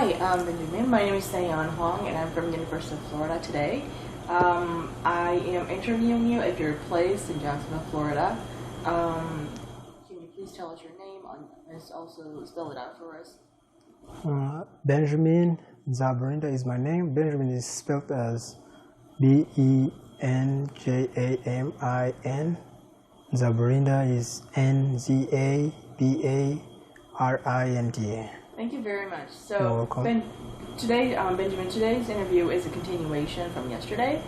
Hi, Benjamin. My name is Seyeon Hwang, and I'm from the University of Florida today. I am interviewing you at your place in Jacksonville, Florida. Can you please tell us your name and also spell it out for us? Benjamin Nzabarinda is my name. Benjamin is spelled as Benjamin. Nzabarinda is Nzabarinda. Thank you very much. You're So, welcome. Benjamin, today's interview is a continuation from yesterday.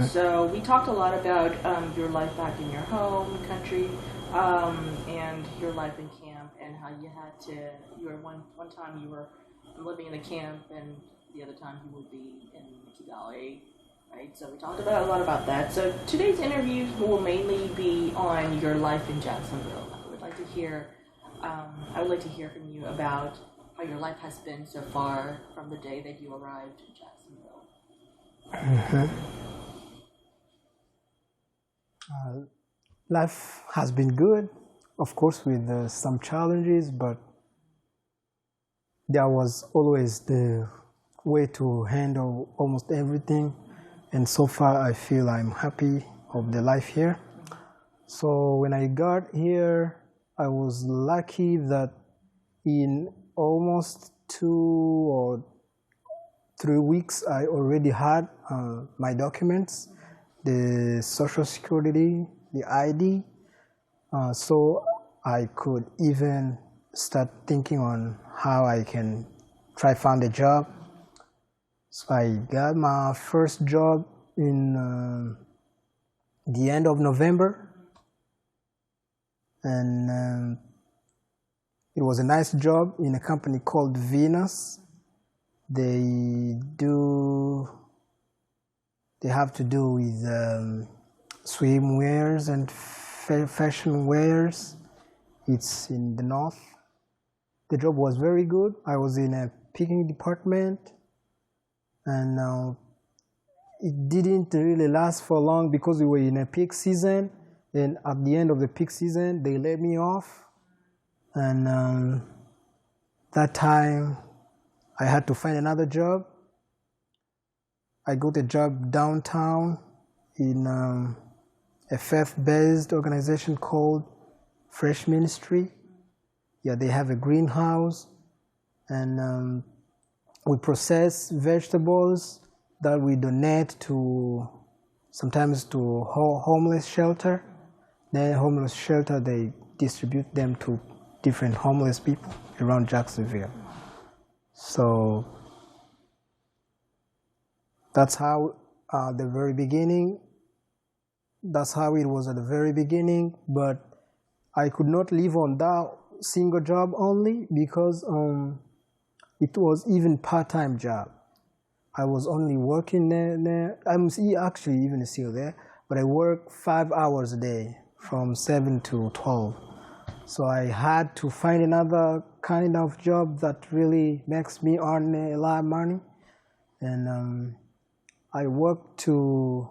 So, we talked a lot about your life back in your home country and your life in camp and how you had to. You were one time you were living in a camp, and the other time you would be in Kigali, right? So we talked about a lot about that. So today's interview will mainly be on your life in Jacksonville. I would like to hear from you about how your life has been so far from the day that you arrived in Jacksonville. Life has been good, of course, with some challenges, but there was always the way to handle almost everything. And so far, I feel I'm happy of the life here. So when I got here, I was lucky that in almost 2 or 3 weeks, I already had my documents, the social security, the ID. So I could even start thinking on how I can try find a job. So I got my first job in the end of November, and it was a nice job in a company called Venus. They have to do with swimwears and fashion wears. It's in the north. The job was very good. I was in a picking department, and it didn't really last for long because we were in a peak season, and at the end of the peak season they laid me off, and that time I had to find another job. I got a job downtown in a faith-based organization called Fresh Ministry. Yeah, they have a greenhouse, and we process vegetables that we donate sometimes to homeless shelter. Then homeless shelter, they distribute them to different homeless people around Jacksonville. So that's how it was at the very beginning, but I could not live on that single job only because it was even part-time job. I was only working there. I'm actually even still there, but I work 5 hours a day from 7 to 12. So I had to find another kind of job that really makes me earn a lot of money. And I worked to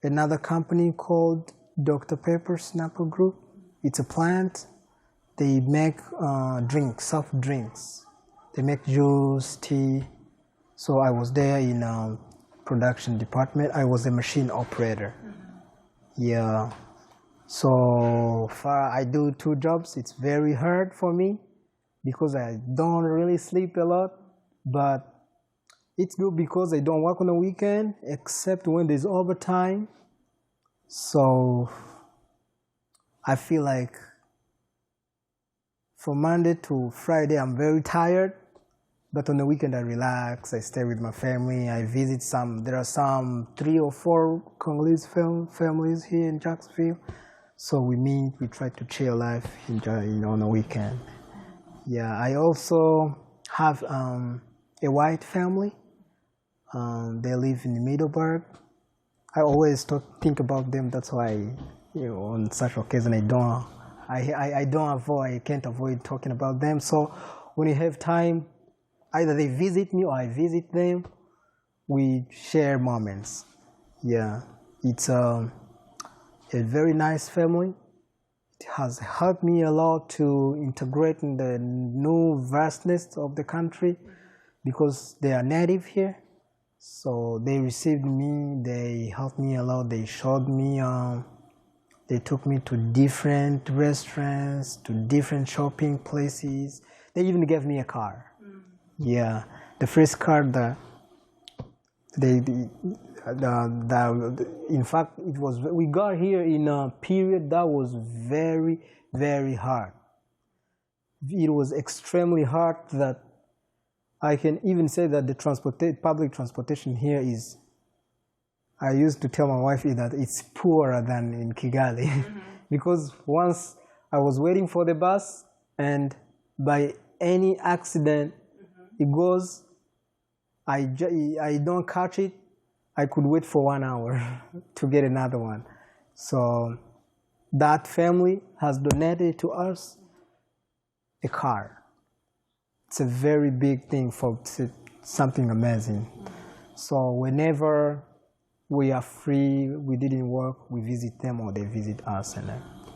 another company called Dr. Pepper Snapper Group. It's a plant. They make drinks, soft drinks. They make juice, tea. So I was there in production department. I was a machine operator. Yeah. So far I do 2 jobs. It's very hard for me because I don't really sleep a lot. But it's good because I don't work on the weekend except when there's overtime. So I feel like from Monday to Friday I'm very tired, but on the weekend I relax, I stay with my family, I visit there are some 3 or 4 Congolese families here in Jacksonville. So we meet, we try to chill life on the weekend. Yeah, I also have a white family. They live in Middleburg. I always think about them. That's why, on such occasion, I can't avoid talking about them. So when you have time, either they visit me or I visit them. We share moments. Yeah, it's a very nice family. has helped me a lot to integrate in the new vastness of the country because they are native here. So they received me, they helped me a lot, they showed me, they took me to different restaurants, to different shopping places. They even gave me a car. Yeah, the first car that in fact, we got here in a period that was very, very hard. It was extremely hard that I can even say that the public transportation here is, I used to tell my wife that it's poorer than in Kigali. Because once I was waiting for the bus and by any accident it goes, I don't catch it, I could wait for 1 hour to get another one. So that family has donated to us a car. It's a very big thing for something amazing. So whenever we are free, we didn't work, we visit them or they visit us, and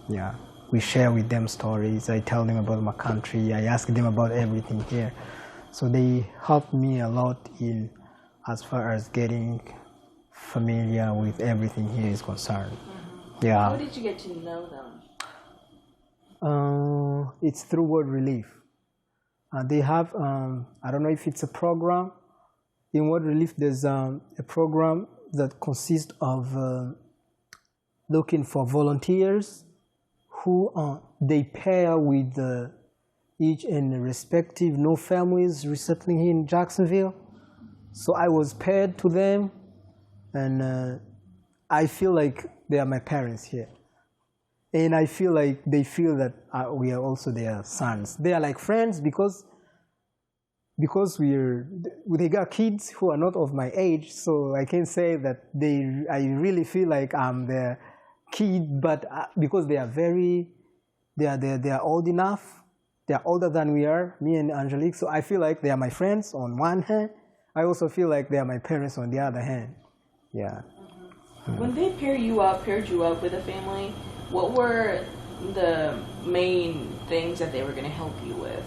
yeah, we share with them stories. I tell them about my country. I ask them about everything here. So they helped me a lot in as far as getting familiar with everything here is concerned. Yeah. How did you get to know them? It's through World Relief. They have, I don't know if it's a program. In World Relief, there's a program that consists of looking for volunteers who they pair with each and respective no families resettling here in Jacksonville. So I was paired to them, and I feel like they are my parents here. And I feel like they feel that we are also their sons. They are like friends because they got kids who are not of my age, so I can say that I really feel like I'm their kid, but because they are old enough, they are older than we are, me and Angelique, so I feel like they are my friends on one hand. I also feel like they are my parents on the other hand. Yeah. When they paired you up with a family, what were the main things that they were going to help you with?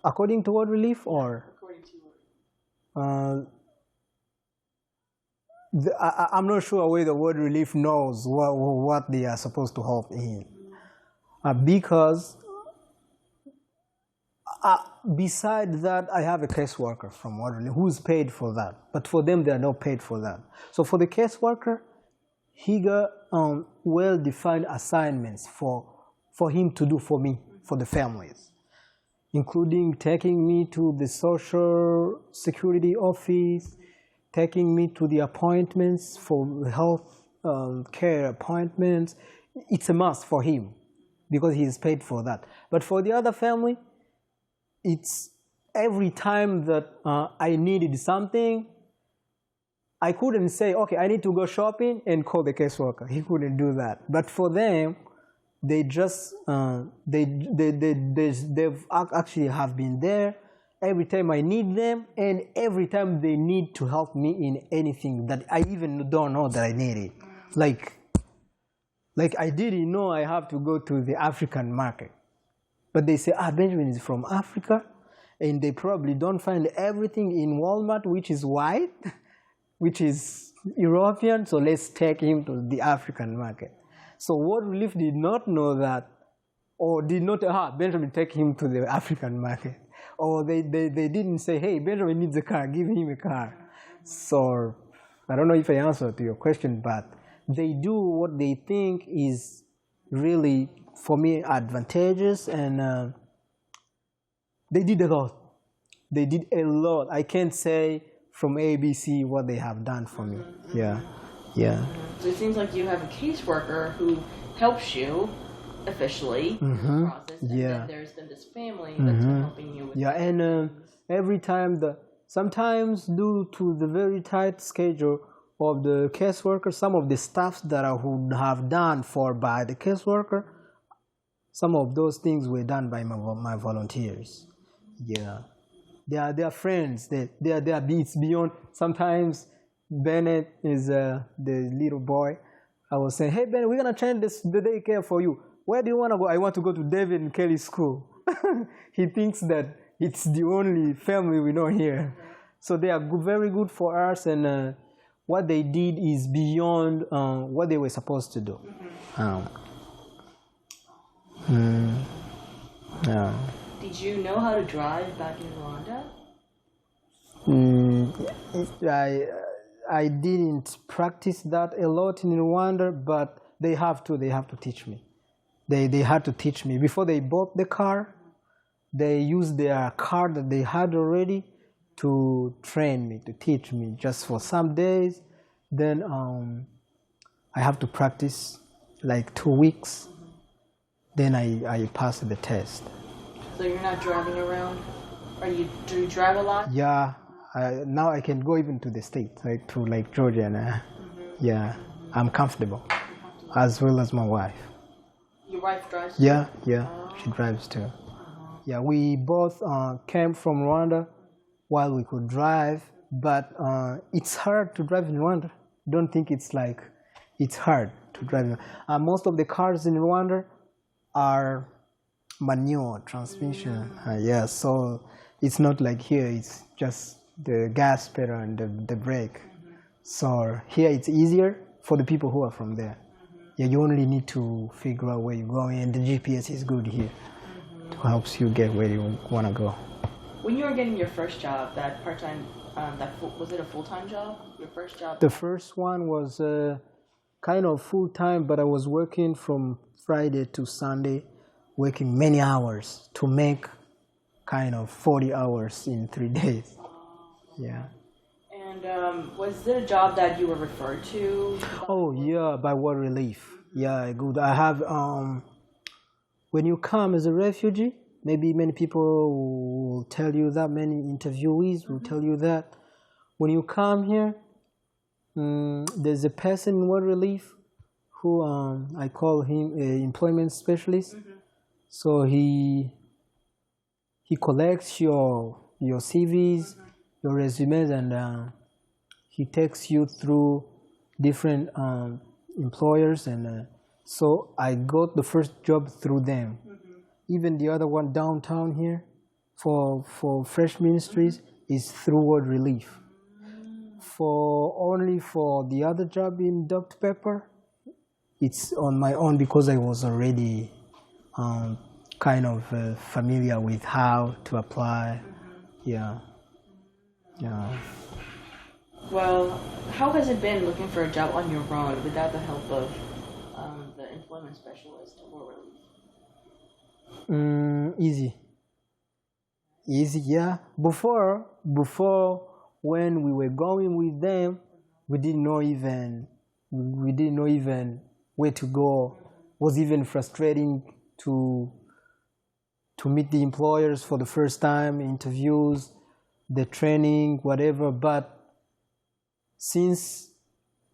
According to World Relief, or? According to I'm not sure whether World Relief knows what they are supposed to help in. Because besides that, I have a caseworker from World Relief who's paid for that. But for them, they are not paid for that. So for the caseworker, he got well-defined assignments for him to do for me, for the families, including taking me to the Social Security office, taking me to the appointments for health care appointments. It's a must for him because he is paid for that. But for the other family, it's every time that I needed something, I couldn't say, okay, I need to go shopping and call the caseworker. He couldn't do that. But for them, they just, they've actually have been there every time I need them, and every time they need to help me in anything that I even don't know that I needed. Like I didn't know I have to go to the African market. But they say, Benjamin is from Africa, and they probably don't find everything in Walmart, which is white, which is European, so let's take him to the African market. So World Relief did not know that, or did not, Benjamin, take him to the African market. Or they didn't say, hey, Benjamin needs a car, give him a car. So I don't know if I answered to your question, but they do what they think is really, for me, advantageous, and they did a lot. They did a lot. I can't say from ABC what they have done for me. Yeah. So it seems like you have a caseworker who helps you officially in the process, and then there's been this family that's been helping you with and every time sometimes due to the very tight schedule of the caseworker, some of the stuff that I would have done by the caseworker, some of those things were done by my volunteers. Yeah. They are friends. It's beyond. Sometimes Bennett is the little boy I was saying, hey Ben, we're gonna change the daycare for you. Where do you want to go? I want to go to David and Kelly's school. He thinks that it's the only family we know here. So they are very good for us, and what they did is beyond what they were supposed to do. Did you know how to drive back in Rwanda? I didn't practice that a lot in Rwanda, but they have to teach me. They had to teach me. Before they bought the car, they used their car that they had already to train me, to teach me just for some days. Then I have to practice like 2 weeks. Then I passed the test. So you're not driving around? Do you drive a lot? Yeah. Now I can go even to the States, like to like Georgia, and yeah, I'm comfortable, as well as my wife. Your wife drives? Yeah, she drives too. Yeah, we both came from Rwanda while we could drive, but it's hard to drive in Rwanda. Don't think it's hard to drive. Most of the cars in Rwanda are manual transmission. Yeah, so it's not like here. It's just the gas pedal and the brake. So here it's easier for the people who are from there. Yeah, you only need to figure out where you're going, and the GPS is good here. It helps you get where you want to go. When you were getting your first job, that part-time, was it a full-time job? Your first job? The first one was kind of full-time, but I was working from Friday to Sunday, working many hours to make kind of 40 hours in 3 days. Yeah. And was it a job that you were referred to? Oh yeah, by World Relief. Yeah, good. I have. When you come as a refugee, maybe many people will tell you that. Many interviewees will tell you that. When you come here, there's a person in World Relief who I call him an employment specialist. So he collects your CVs, your resumes, and he takes you through different employers, and so I got the first job through them. Even the other one downtown here for Fresh Ministries is through World Relief. For the other job in Dr. Pepper, it's on my own because I was already kind of familiar with how to apply. Yeah. Well, how has it been looking for a job on your own without the help of the employment specialist or relief? Easy, yeah. Before when we were going with them, we didn't know even where to go. It was even frustrating to meet the employers for the first time, interviews, the training, whatever. But since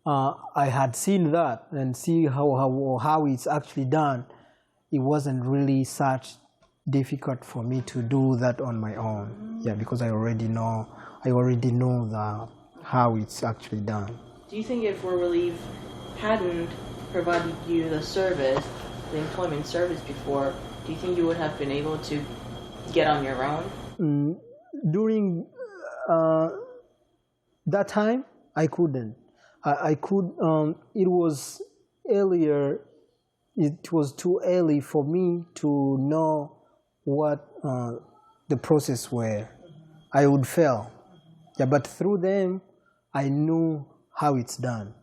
I had seen that and see how it's actually done, it wasn't really such difficult for me to do that on my own. Yeah, because I already know how it's actually done. Do you think if World Relief hadn't provided you the service, the employment service before, do you think you would have been able to get on your own? During that time, I couldn't. I could. It was earlier. It was too early for me to know what the process were. I would fail. Yeah, but through them, I knew how it's done.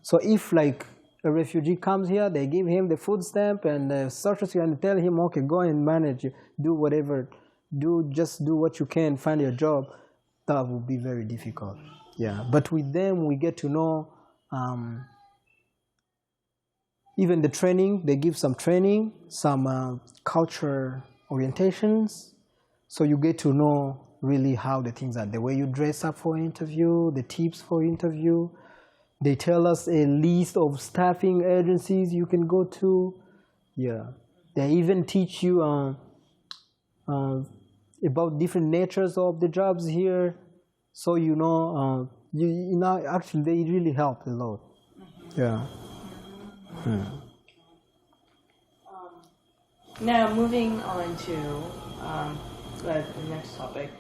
So if like a refugee comes here, they give him the food stamp and the social security and tell him, okay, go and manage, do whatever, just do what you can, find your job. That would be very difficult. Yeah, but with them, we get to know even the training. They give some training, some culture orientations. So you get to know really how the things are, the way you dress up for interview, the tips for interview. They tell us a list of staffing agencies you can go to. Yeah, they even teach you about different natures of the jobs here. So you know, actually they really help a lot. Yeah. Now, moving on to the next topic.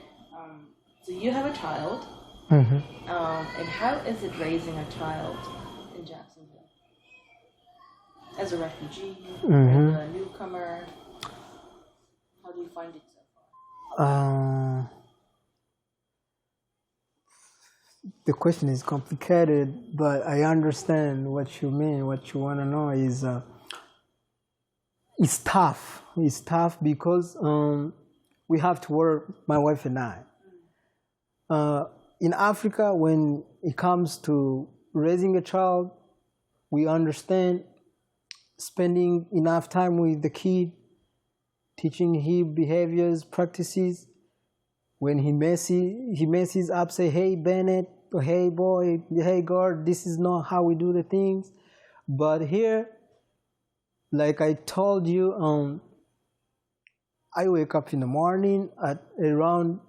So you have a child, and how is it raising a child in Jacksonville? As a refugee, as a newcomer, how do you find it so far? The question is complicated, but I understand what you mean. What you want to know is it's tough. It's tough because we have to work, my wife and I. In Africa, when it comes to raising a child, we understand spending enough time with the kid, teaching him behaviors, practices. When he messes up, say, hey, Bennett, or hey, boy, hey, girl, this is not how we do the things. But here, like I told you, I wake up in the morning at around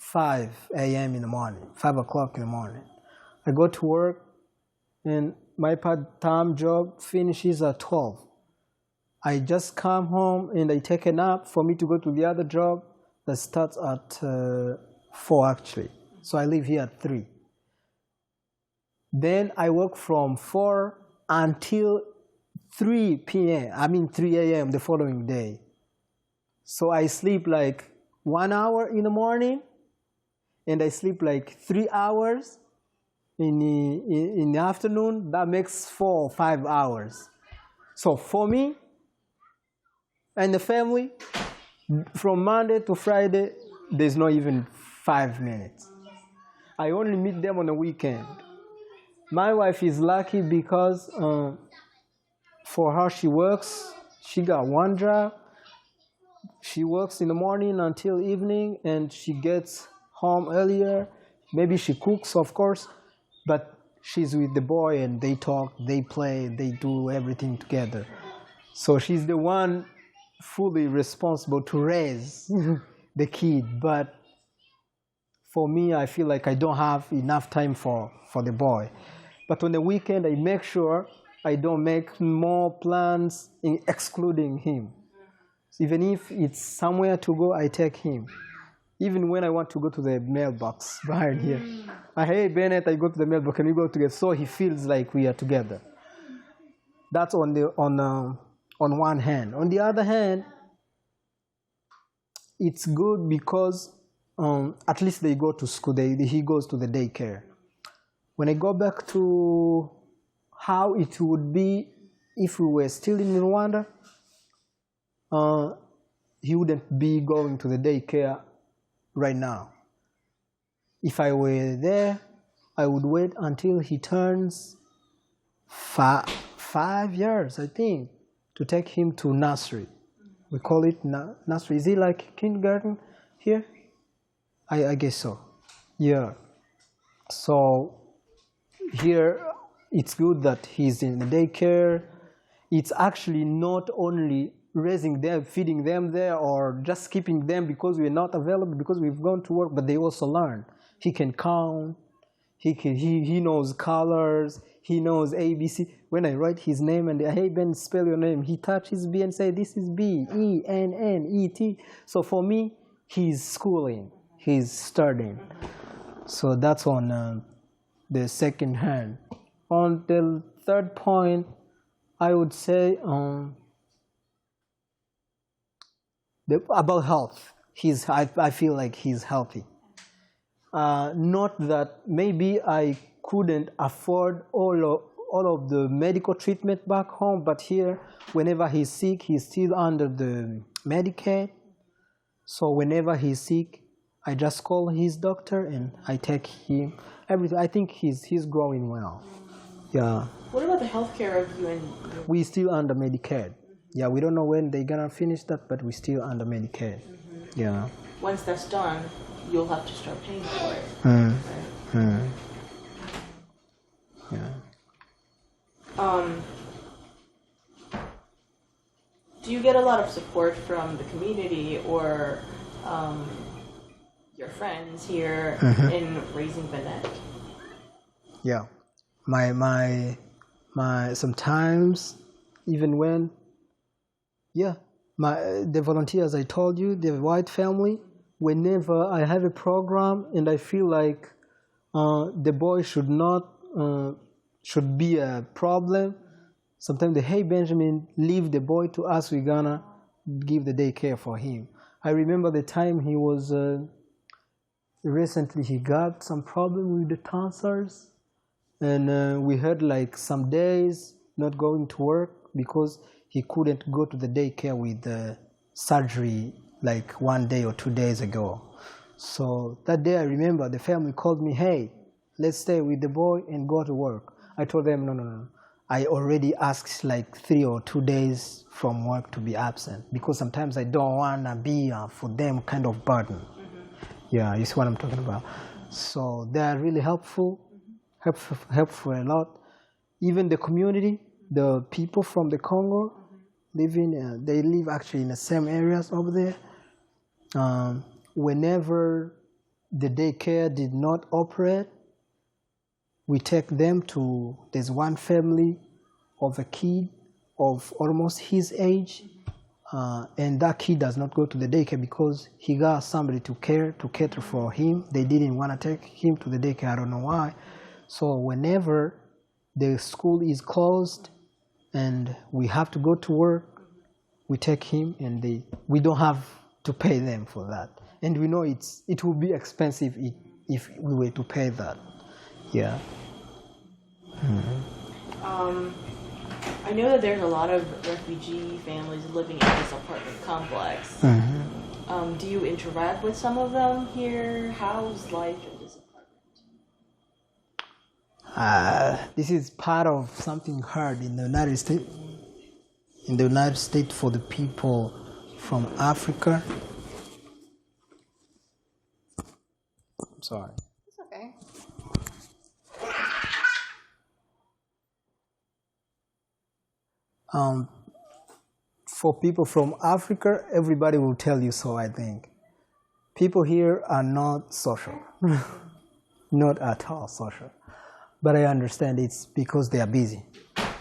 5 a.m. in the morning, 5 o'clock in the morning. I go to work, and my part-time job finishes at 12. I just come home and I take a nap for me to go to the other job that starts at 4 actually. So I leave here at 3. Then I work from 4 until 3 p.m. 3 a.m. the following day. So I sleep like 1 hour in the morning, and I sleep like 3 hours in the afternoon. That makes 4 or 5 hours. So for me and the family, from Monday to Friday, there's not even 5 minutes. I only meet them on the weekend. My wife is lucky because for her, she works. She got one job. She works in the morning until evening, and she gets home earlier. Maybe she cooks, of course, but she's with the boy, and they talk, they play, they do everything together. So she's the one fully responsible to raise the kid. But for me, I feel like I don't have enough time for the boy. But on the weekend, I make sure I don't make more plans excluding him. Even if it's somewhere to go, I take him. Even when I want to go to the mailbox behind here. Hey, Bennett, I go to the mailbox, can we go together? So he feels like we are together. That's on one hand. On the other hand, it's good because at least they go to school. He goes to the daycare. When I go back to how it would be if we were still in Rwanda, he wouldn't be going to the daycare right now. If I were there, I would wait until he turns 5 years, I think, to take him to nursery. We call it nursery. Is it like kindergarten here? I guess so. Yeah. So here, it's good that he's in the daycare. It's actually not only raising them, feeding them there, or just keeping them because we're not available, because we've gone to work, but they also learn. He can count. He knows colors. He knows ABC. When I write his name and hey, Ben, spell your name, he touches B and say, this is B, E, N, N, E, T. So for me, he's schooling. He's studying. So that's on the second hand. On the third point, I would say about health. I feel like he's healthy. Not that maybe I couldn't afford all of the medical treatment back home, but here, whenever he's sick, he's still under the Medicaid. So whenever he's sick, I just call his doctor and I take him. I think he's growing well. Yeah. What about the healthcare of you and we still under Medicaid. Yeah, we don't know when they're gonna finish that, but we still under Medicaid. Yeah. Once that's done, you'll have to start paying for it. Right? Yeah. Do you get a lot of support from the community or your friends here in raising Bennett? Yeah. My sometimes even when the volunteers I told you, the white family, whenever I have a program and I feel like the boy should be a problem, sometimes they, hey Benjamin, leave the boy to us, we're gonna give the daycare for him. I remember the time he was recently he got some problem with the tonsils, and we had like some days not going to work because he couldn't go to the daycare with the surgery like 1 day or 2 days ago. So that day I remember the family called me, hey, let's stay with the boy and go to work. I told them, no. I already asked like 3 or 2 days from work to be absent because sometimes I don't want to be for them kind of burden. Yeah, you see what I'm talking about. So they are really helpful a lot. Even the community, the people from the Congo, they live actually in the same areas over there. Whenever the daycare did not operate, we take them to, there's one family of a kid of almost his age, and that kid does not go to the daycare because he got somebody to cater for him. They didn't want to take him to the daycare, I don't know why. So whenever the school is closed and we have to go to work, we take him, and we don't have to pay them for that. And we know it will be expensive if we were to pay that. Yeah. I know that there's a lot of refugee families living in this apartment complex. Do you interact with some of them here? How's life in this apartment? This is part of something hard in the United States. In the United States, for the people from Africa. I'm sorry. It's okay. For people from Africa, everybody will tell you so, I think. People here are not social. Not at all social. But I understand it's because they are busy.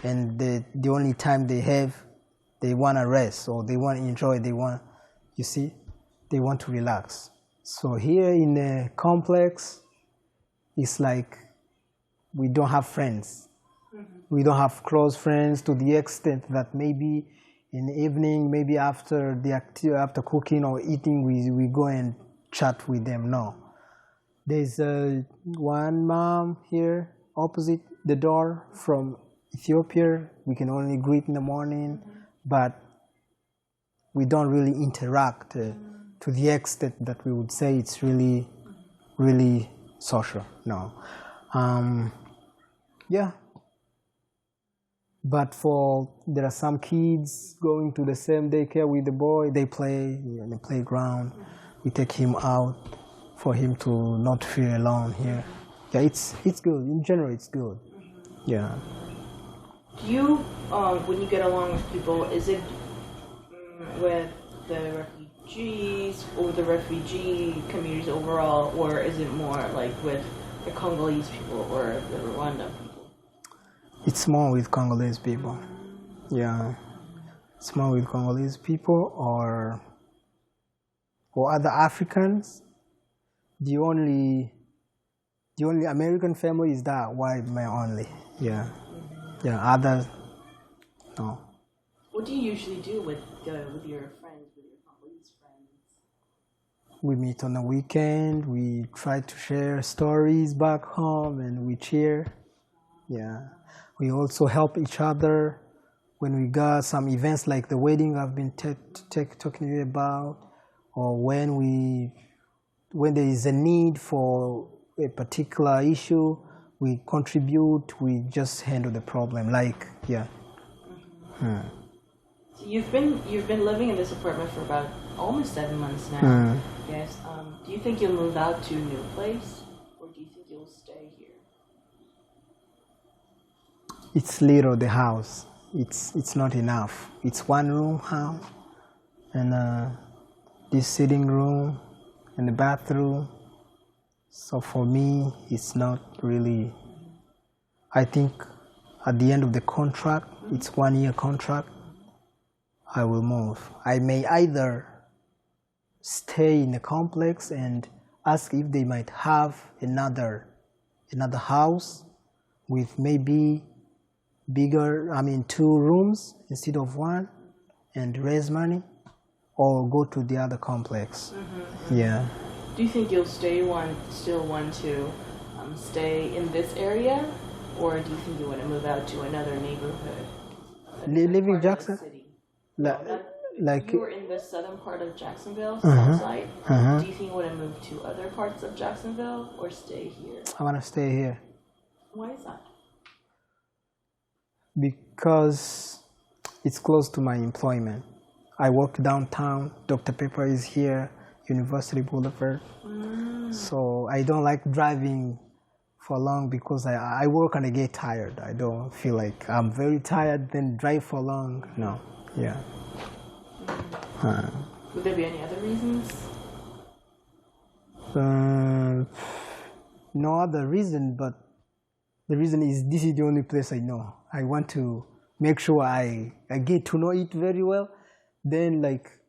And the only time they have, they want to rest or they want to enjoy, they want to relax. So here in the complex, it's like we don't have friends. We don't have close friends to the extent that maybe in the evening, maybe after cooking or eating, we go and chat with them. No. There's one mom here opposite the door from Ethiopia. We can only greet in the morning, but we don't really interact to the extent that we would say it's really, really social. No. Yeah. But there are some kids going to the same daycare with the boy. They play in the playground. We take him out for him to not feel alone here. Yeah, it's good. In general, it's good. Yeah. Do you, when you get along with people, is it with the refugees or the refugee communities overall, or is it more like with the Congolese people or the Rwanda people? It's more with Congolese people. Yeah. It's more with Congolese people or other Africans. The only American family is that white man only. Yeah. Yeah, others, no. What do you usually do with your friends, with your Congolese friends? We meet on the weekend. We try to share stories back home, and we cheer. Yeah. We also help each other when we got some events like the wedding I've been talking to you about, or when there is a need for a particular issue, we contribute, we just handle the problem. Like, yeah. So you've been living in this apartment for about almost 7 months now. Yes. Do you think you'll move out to a new place, or do you think you'll stay here? It's little, the house. It's not enough. It's one room house, and this sitting room and the bathroom. So for me, it's not really. I think at the end of the contract, it's 1 year contract, I will move. I may either stay in the complex and ask if they might have another house with maybe bigger, 2 rooms instead of 1, and raise money, or go to the other complex. Yeah. Do you think you'll still want to stay in this area, or do you think you want to move out to another neighborhood? Living in Jackson? Like you were in the southern part of Jacksonville, south side. Do you think you want to move to other parts of Jacksonville or stay here? I want to stay here. Why is that? Because it's close to my employment. I work downtown. Dr. Pepper is here, University Boulevard. So I don't like driving for long because I work and I get tired. I don't feel like I'm very tired, then drive for long. No. Yeah. Would there be any other reasons? No other reason, but the reason is this is the only place I know. I want to make sure I get to know it very well. Then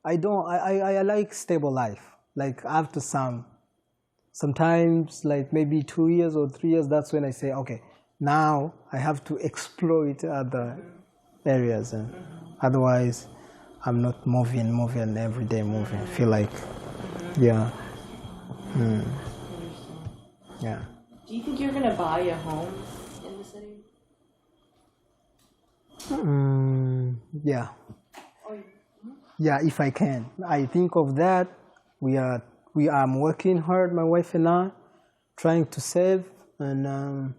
I like stable life. Like after sometimes maybe 2 years or 3 years, that's when I say, okay, now I have to exploit other areas, and otherwise I'm not moving every day moving. I feel like, yeah. Yeah. Do you think you're gonna buy a home in the city? Yeah. Yeah, if I can. I think of that. We are working hard, my wife and I, trying to save. And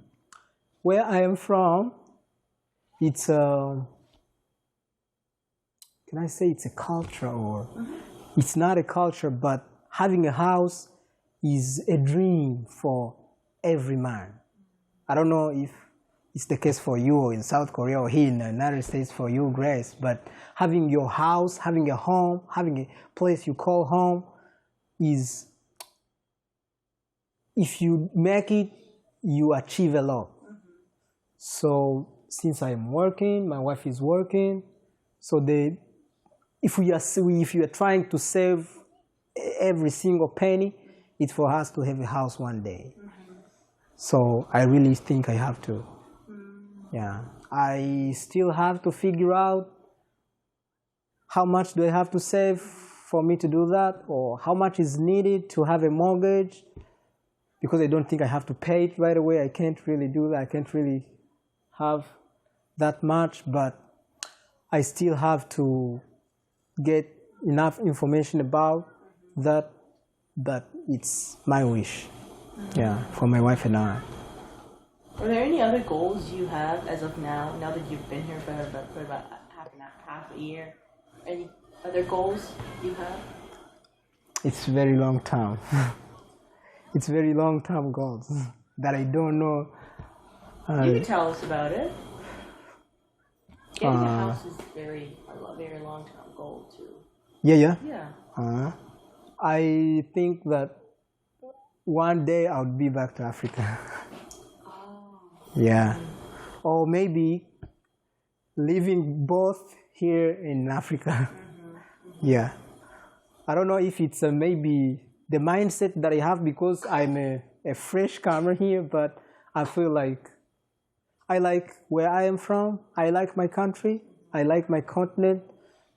where I am from, it's can I say it's a culture, or it's not a culture, but having a house is a dream for every man. I don't know if it's the case for you or in South Korea or here in the United States for you, Grace, but having your house, having a home, having a place you call home is, if you make it, you achieve a lot. So since I'm working, my wife is working, so if you are trying to save every single penny, it's for us to have a house one day. So I really think I have to. Yeah, I still have to figure out how much do I have to save for me to do that, or how much is needed to have a mortgage, because I don't think I have to pay it right away. I can't really do that. I can't really have that much, but I still have to get enough information about that it's my wish. Yeah, for my wife and I. Are there any other goals you have as of now that you've been here for about half a year? Any other goals you have? It's very long term. It's very long term goals that I don't know. You can tell us about it. Getting a house is a very long term goal too. Yeah. Yeah. I think that one day I would be back to Africa. Yeah. Or maybe living both here in Africa. Yeah. I don't know if it's maybe the mindset that I have because I'm a fresh comer here, but I feel like I like where I am from. I like my country. I like my continent.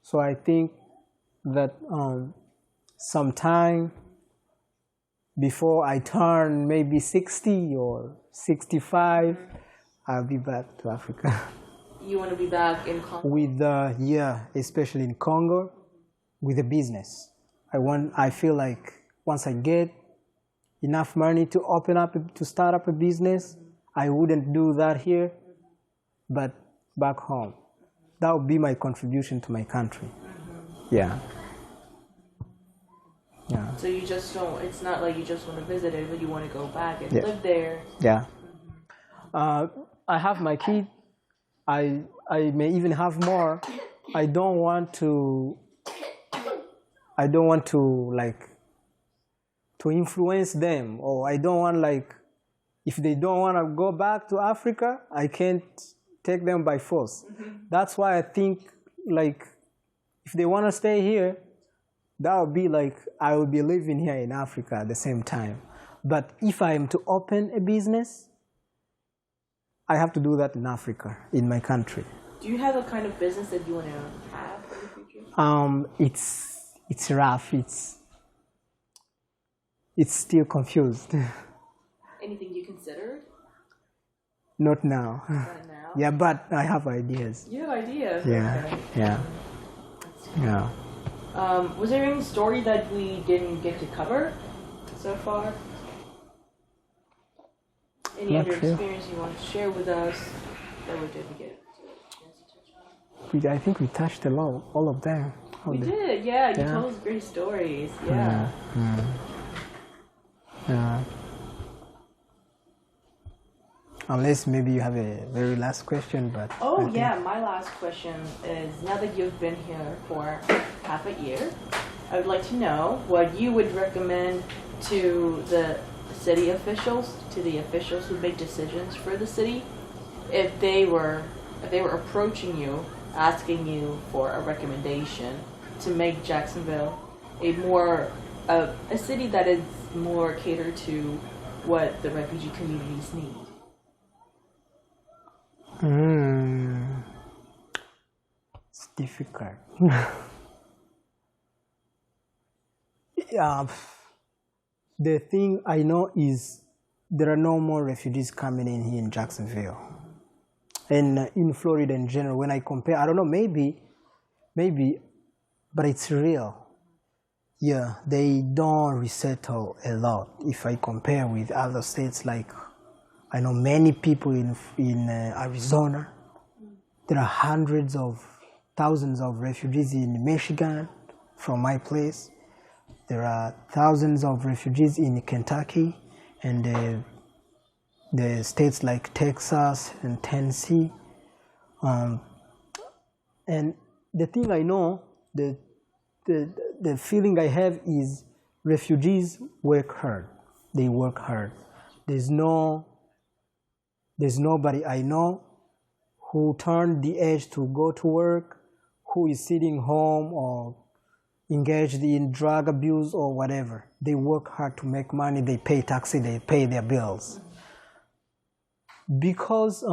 So I think that sometime before I turn maybe 60 or 65, I'll be back to Africa. You want to be back in Congo? Especially in Congo, with a business. I feel like once I get enough money to start up a business, I wouldn't do that here, but back home. That would be my contribution to my country. Yeah. Yeah. So you just don't, it's not like you just want to visit it, but you want to go back and live there. Yeah. I have my kid. I may even have more. I don't want to influence them, or I don't want if they don't want to go back to Africa, I can't take them by force. That's why I think, like, if they want to stay here, that would be like I will be living here in Africa at the same time. But if I am to open a business, I have to do that in Africa, in my country. Do you have a kind of business that you want to have in the future? It's rough. It's still confused. Anything you considered? Not now. Not now? Yeah, but I have ideas. You have ideas? Yeah, okay. yeah. Was there any story that we didn't get to cover so far? Any other experience you want to share with us that we didn't get a chance to touch on? I think we touched all of them. We did, yeah. You told us great stories, yeah. Unless maybe you have a very last question, but... Oh, yeah, my last question is, now that you've been here for half a year, I would like to know what you would recommend to the city officials, to the officials who make decisions for the city, if they were approaching you, asking you for a recommendation to make Jacksonville a city that is more catered to what the refugee communities need. It's difficult. The thing I know is there are no more refugees coming in here in Jacksonville. And in Florida in general, when I compare, I don't know, maybe, but it's real. Yeah, they don't resettle a lot if I compare with other states. Like, I know many people in Arizona. There are hundreds of thousands of refugees in Michigan from my place. There are thousands of refugees in Kentucky and the states like Texas and Tennessee. And the thing I know, the feeling I have is refugees work hard. They work hard. There's nobody I know who turned the age to go to work, who is sitting home or engaged in drug abuse or whatever. They work hard to make money, they pay taxes, they pay their bills. Because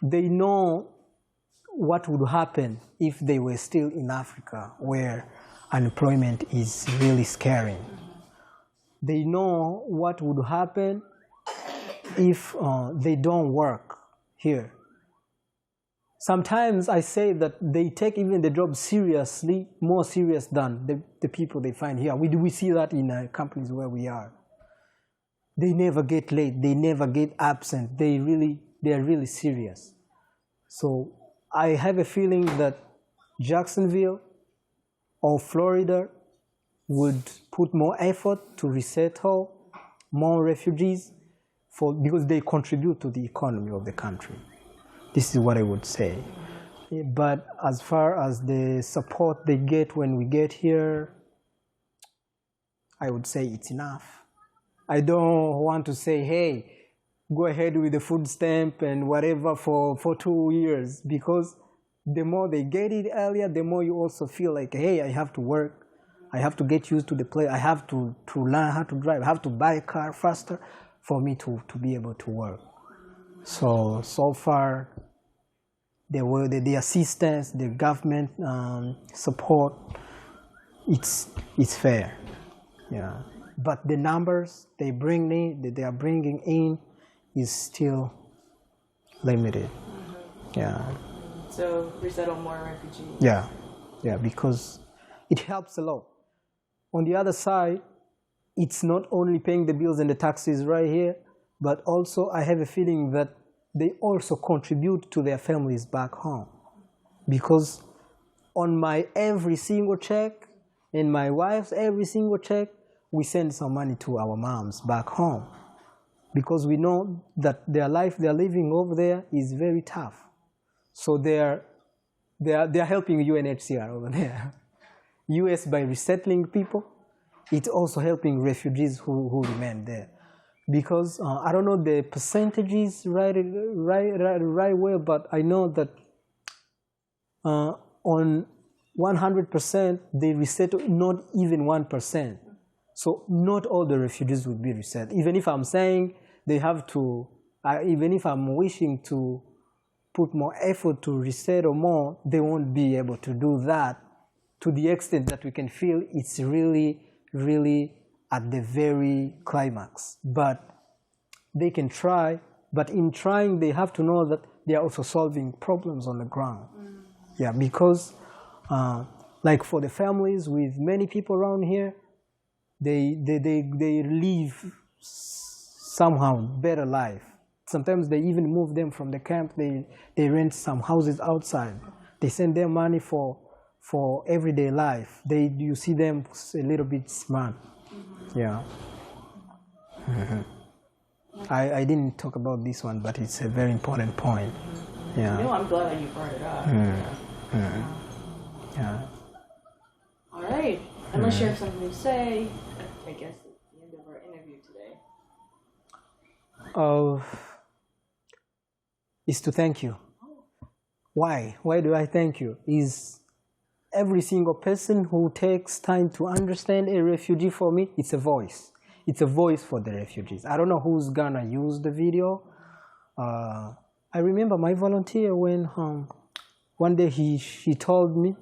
they know what would happen if they were still in Africa, where unemployment is really scary. They know what would happen if they don't work here. Sometimes I say that they take even the job seriously, more serious than the people they find here. We see that in companies where we are. They never get late, they never get absent, they are really serious. So I have a feeling that Jacksonville or Florida would put more effort to resettle more refugees because they contribute to the economy of the country. This is what I would say. But as far as the support they get when we get here, I would say it's enough. I don't want to say, hey, go ahead with the food stamp and whatever for 2 years, because the more they get it earlier, the more you also feel like, hey, I have to work. I have to get used to the place. I have to learn how to drive. I have to buy a car faster for me to be able to work. So far, the assistance, the government support, it's fair. Yeah. But the numbers they are bringing in is still limited. Yeah. So resettle more refugees. Yeah, because it helps a lot. On the other side, it's not only paying the bills and the taxes right here, but also I have a feeling that they also contribute to their families back home. Because on my every single check, and my wife's every single check, we send some money to our moms back home. Because we know that their life they're living over there is very tough. So they're helping UNHCR over there. US by resettling people, it's also helping refugees who remain there. because I don't know the percentages right way, but I know that on 100% they resettle not even 1%. So not all the refugees will be resettled. Even if I'm saying they have to, even if I'm wishing to put more effort to resettle more, they won't be able to do that to the extent that we can feel it's really, really at the very climax. But they can try, but in trying, they have to know that they are also solving problems on the ground. Yeah, because like for the families with many people around here, they live somehow better life. Sometimes they even move them from the camp. They rent some houses outside. They send them money for everyday life. You see them a little bit smart. Yeah. I didn't talk about this one, but it's a very important point. Yeah. No, I'm glad that you brought it up. Yeah. All right. Unless you have something to say, I guess it's the end of our interview today. Is to thank you. Why? Why do I thank you? Is every single person who takes time to understand a refugee, for me, it's a voice. It's a voice for the refugees. I don't know who's gonna use the video. I remember my volunteer when one day she told me,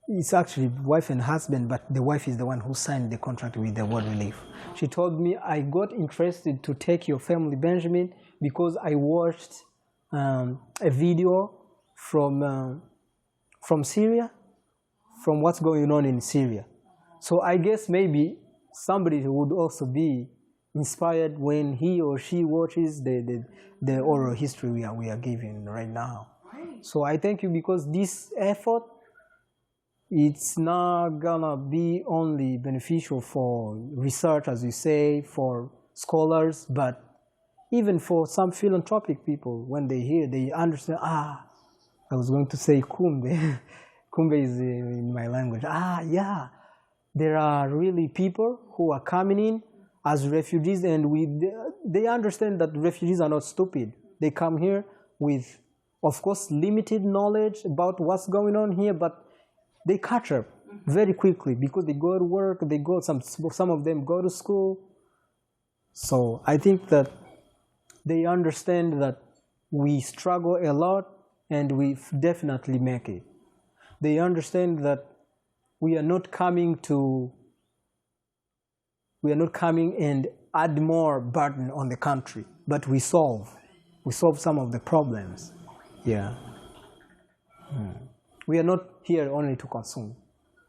it's actually wife and husband, but the wife is the one who signed the contract with the World Relief. She told me, I got interested to take your family, Benjamin, because I watched a video from Syria, from what's going on in Syria. So I guess maybe somebody would also be inspired when he or she watches the oral history we are giving right now. So I thank you, because this effort, it's not gonna be only beneficial for research, as you say, for scholars, but even for some philanthropic people. When they hear, they understand, I was going to say kumbe. Kumbe is in my language. Yeah, there are really people who are coming in as refugees, and they understand that refugees are not stupid. They come here with, of course, limited knowledge about what's going on here, but they catch up very quickly because they go to work, some of them go to school. So I think that they understand that we struggle a lot and we definitely make it. They understand that we are not coming and add more burden on the country, but we solve some of the problems. Yeah. We are not here only to consume.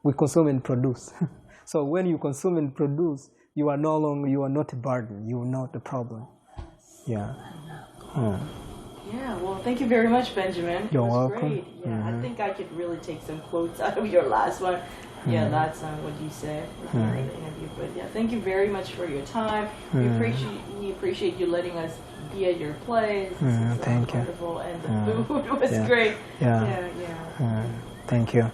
We consume and produce. So when you consume and produce, you are not a burden. You are not a problem. Yeah. Yeah, well, thank you very much, Benjamin. You're welcome. Great. Yeah, I think I could really take some quotes out of your last one. Yeah, that's what you said in the interview. But yeah, thank you very much for your time. We appreciate you letting us be at your place. Thank you. Wonderful, and the food was great. Yeah. Thank you.